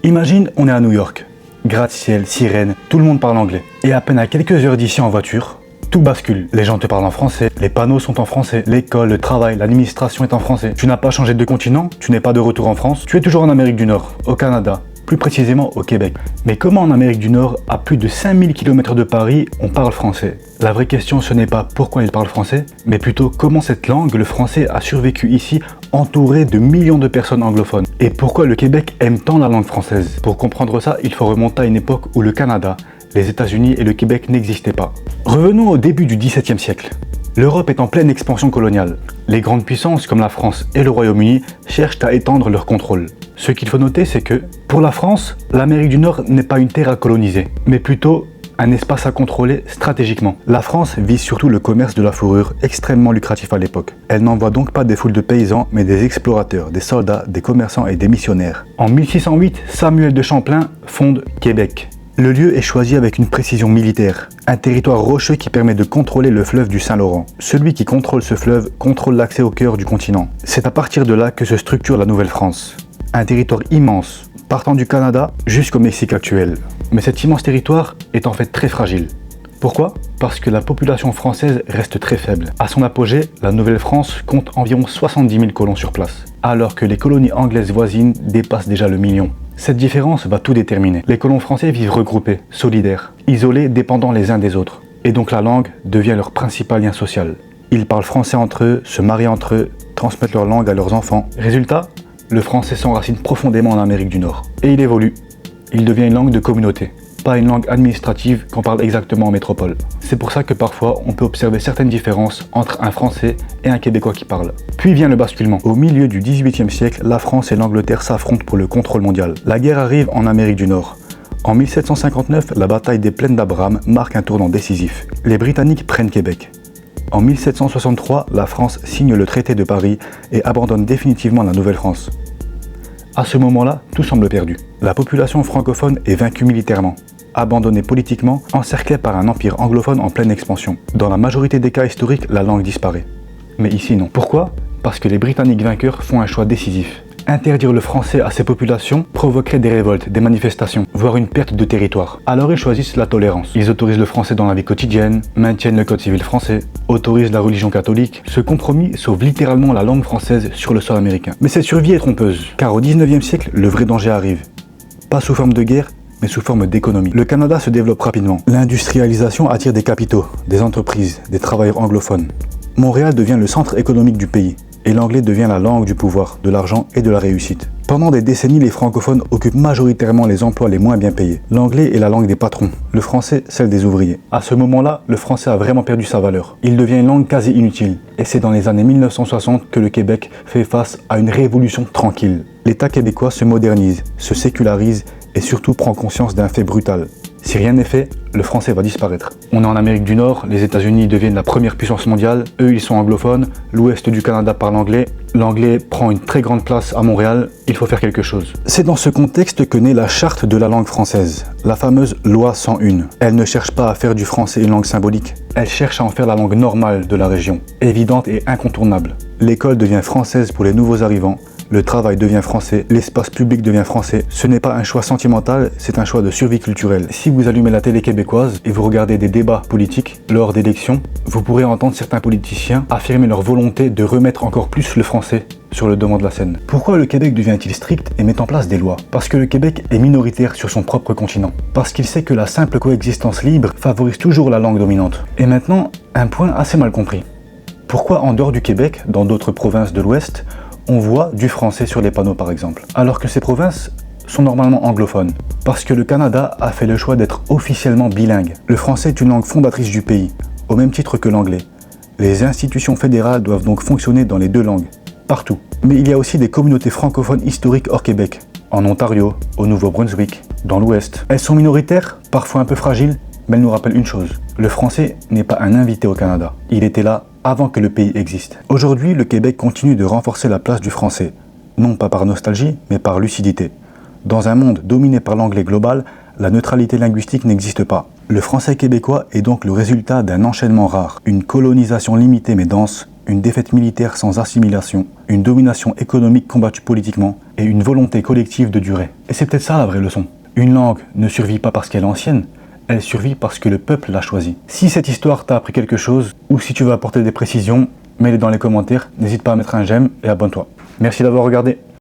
Imagine, on est à New York. Gratte-ciel, sirène, tout le monde parle anglais. Et à peine à quelques heures d'ici en voiture, tout bascule. Les gens te parlent en français, les panneaux sont en français, l'école, le travail, l'administration est en français. Tu n'as pas changé de continent, tu n'es pas de retour en France, tu es toujours en Amérique du Nord, au Canada, plus précisément au Québec. Mais comment en Amérique du Nord, à plus de 5000 km de Paris, on parle français? La vraie question, ce n'est pas pourquoi ils parlent français, mais plutôt comment cette langue, le français, a survécu ici, entouré de millions de personnes anglophones. Et pourquoi le Québec aime tant la langue française? Pour comprendre ça, il faut remonter à une époque où le Canada, les États-Unis et le Québec n'existaient pas. Revenons au début du XVIIe siècle. L'Europe est en pleine expansion coloniale. Les grandes puissances comme la France et le Royaume-Uni cherchent à étendre leur contrôle. Ce qu'il faut noter, c'est que, pour la France, l'Amérique du Nord n'est pas une terre à coloniser, mais plutôt un espace à contrôler stratégiquement. La France vise surtout le commerce de la fourrure, extrêmement lucratif à l'époque. Elle n'envoie donc pas des foules de paysans, mais des explorateurs, des soldats, des commerçants et des missionnaires. En 1608, Samuel de Champlain fonde Québec. Le lieu est choisi avec une précision militaire, un territoire rocheux qui permet de contrôler le fleuve du Saint-Laurent. Celui qui contrôle ce fleuve contrôle l'accès au cœur du continent. C'est à partir de là que se structure la Nouvelle-France. Un territoire immense, partant du Canada jusqu'au Mexique actuel. Mais cet immense territoire est en fait très fragile. Pourquoi? Parce que la population française reste très faible. À son apogée, la Nouvelle-France compte environ 70 000 colons sur place, alors que les colonies anglaises voisines dépassent déjà le million. Cette différence va tout déterminer. Les colons français vivent regroupés, solidaires, isolés, dépendants les uns des autres. Et donc la langue devient leur principal lien social. Ils parlent français entre eux, se marient entre eux, transmettent leur langue à leurs enfants. Résultat, le français s'enracine profondément en Amérique du Nord. Et il évolue. Il devient une langue de communauté, pas une langue administrative qu'on parle exactement en métropole. C'est pour ça que parfois on peut observer certaines différences entre un Français et un Québécois qui parle. Puis vient le basculement. Au milieu du XVIIIe siècle, la France et l'Angleterre s'affrontent pour le contrôle mondial. La guerre arrive en Amérique du Nord. En 1759, la bataille des Plaines d'Abraham marque un tournant décisif. Les Britanniques prennent Québec. En 1763, la France signe le traité de Paris et abandonne définitivement la Nouvelle-France. À ce moment-là, tout semble perdu. La population francophone est vaincue militairement, abandonnée politiquement, encerclée par un empire anglophone en pleine expansion. Dans la majorité des cas historiques, la langue disparaît. Mais ici non. Pourquoi? Parce que les Britanniques vainqueurs font un choix décisif. Interdire le français à ces populations provoquerait des révoltes, des manifestations, voire une perte de territoire. Alors ils choisissent la tolérance. Ils autorisent le français dans la vie quotidienne, maintiennent le code civil français, autorisent la religion catholique. Ce compromis sauve littéralement la langue française sur le sol américain. Mais cette survie est trompeuse, car au 19e siècle, le vrai danger arrive. Pas sous forme de guerre, mais sous forme d'économie. Le Canada se développe rapidement. L'industrialisation attire des capitaux, des entreprises, des travailleurs anglophones. Montréal devient le centre économique du pays. Et l'anglais devient la langue du pouvoir, de l'argent et de la réussite. Pendant des décennies, les francophones occupent majoritairement les emplois les moins bien payés. L'anglais est la langue des patrons, le français celle des ouvriers. À ce moment-là, le français a vraiment perdu sa valeur. Il devient une langue quasi inutile. Et c'est dans les années 1960 que le Québec fait face à une révolution tranquille. L'État québécois se modernise, se sécularise et surtout prend conscience d'un fait brutal. Si rien n'est fait, le français va disparaître. On est en Amérique du Nord, les États-Unis deviennent la première puissance mondiale, eux ils sont anglophones, l'ouest du Canada parle anglais, l'anglais prend une très grande place à Montréal, il faut faire quelque chose. C'est dans ce contexte que naît la charte de la langue française, la fameuse loi 101. Elle ne cherche pas à faire du français une langue symbolique, elle cherche à en faire la langue normale de la région, évidente et incontournable. L'école devient française pour les nouveaux arrivants, le travail devient français, l'espace public devient français. Ce n'est pas un choix sentimental, c'est un choix de survie culturelle. Si vous allumez la télé québécoise et vous regardez des débats politiques lors d'élections, vous pourrez entendre certains politiciens affirmer leur volonté de remettre encore plus le français sur le devant de la scène. Pourquoi le Québec devient-il strict et met en place des lois? Parce que le Québec est minoritaire sur son propre continent. Parce qu'il sait que la simple coexistence libre favorise toujours la langue dominante. Et maintenant, un point assez mal compris. Pourquoi en dehors du Québec, dans d'autres provinces de l'Ouest, on voit du français sur les panneaux par exemple, alors que ces provinces sont normalement anglophones? Parce que le Canada a fait le choix d'être officiellement bilingue. Le français est une langue fondatrice du pays, au même titre que l'anglais. Les institutions fédérales doivent donc fonctionner dans les deux langues, partout. Mais il y a aussi des communautés francophones historiques hors Québec, en Ontario, au Nouveau-Brunswick, dans l'Ouest. Elles sont minoritaires, parfois un peu fragiles, mais elles nous rappellent une chose. Le français n'est pas un invité au Canada. Il était là avant que le pays existe. Aujourd'hui, le Québec continue de renforcer la place du français, non pas par nostalgie, mais par lucidité. Dans un monde dominé par l'anglais global, la neutralité linguistique n'existe pas. Le français québécois est donc le résultat d'un enchaînement rare, une colonisation limitée mais dense, une défaite militaire sans assimilation, une domination économique combattue politiquement et une volonté collective de durer. Et c'est peut-être ça la vraie leçon. Une langue ne survit pas parce qu'elle est ancienne, elle survit parce que le peuple l'a choisie. Si cette histoire t'a appris quelque chose, ou si tu veux apporter des précisions, mets-les dans les commentaires, n'hésite pas à mettre un j'aime et abonne-toi. Merci d'avoir regardé.